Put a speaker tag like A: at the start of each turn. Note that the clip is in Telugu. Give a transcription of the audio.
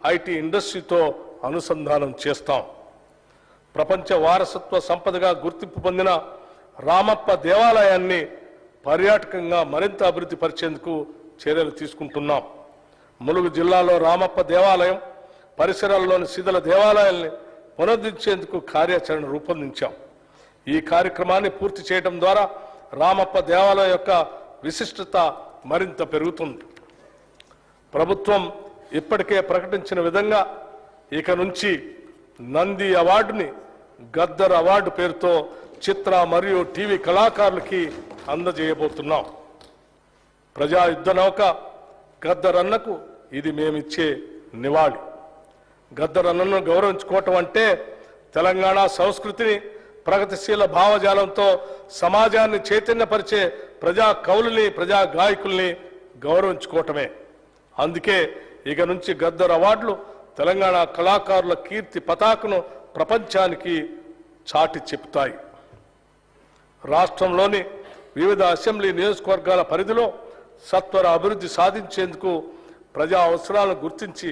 A: ఐటీ ఇండస్ట్రీతో అనుసంధానం చేస్తాం. ప్రపంచ వారసత్వ సంపదగా గుర్తింపు పొందిన రామప్ప దేవాలయాన్ని పర్యాటకంగా మరింత అభివృద్ధి పరిచేందుకు చర్యలు తీసుకుంటున్నాం. ములుగు జిల్లాలో రామప్ప దేవాలయం పరిసరాల్లోని శిథిల దేవాలయాల్ని పునరుద్ధరించేందుకు కార్యాచరణ రూపొందించాం. ఈ కార్యక్రమాన్ని పూర్తి చేయడం ద్వారా రామప్ప దేవాలయం యొక్క విశిష్టత మరింత పెరుగుతుంది. ప్రభుత్వం ఇప్పటికే ప్రకటించిన విధంగా ఇక నుంచి నంది అవార్డుని గద్దర్ అవార్డు పేరుతో చిత్ర మరియు టీవీ కళాకారులకి అందజేయబోతున్నాం. ప్రజా యుద్ధ నౌక గద్దర్ అన్నకు ఇది మేమిచ్చే నివాళి. గద్దర్ అన్నను గౌరవించుకోవటం అంటే తెలంగాణ సంస్కృతిని ప్రగతిశీల భావజాలంతో సమాజాన్ని చైతన్యపరిచే ప్రజా కవుల్ని ప్రజా గాయకుల్ని గౌరవించుకోవటమే. అందుకే ఇక నుంచి గద్దర్ అవార్డులు తెలంగాణ కళాకారుల కీర్తి పతాకను ప్రపంచానికి చాటి చెప్తాయి. రాష్ట్రంలోని వివిధ అసెంబ్లీ నియోజకవర్గాల పరిధిలో సత్వర అభివృద్ధి సాధించేందుకు ప్రజా అవసరాలను గుర్తించి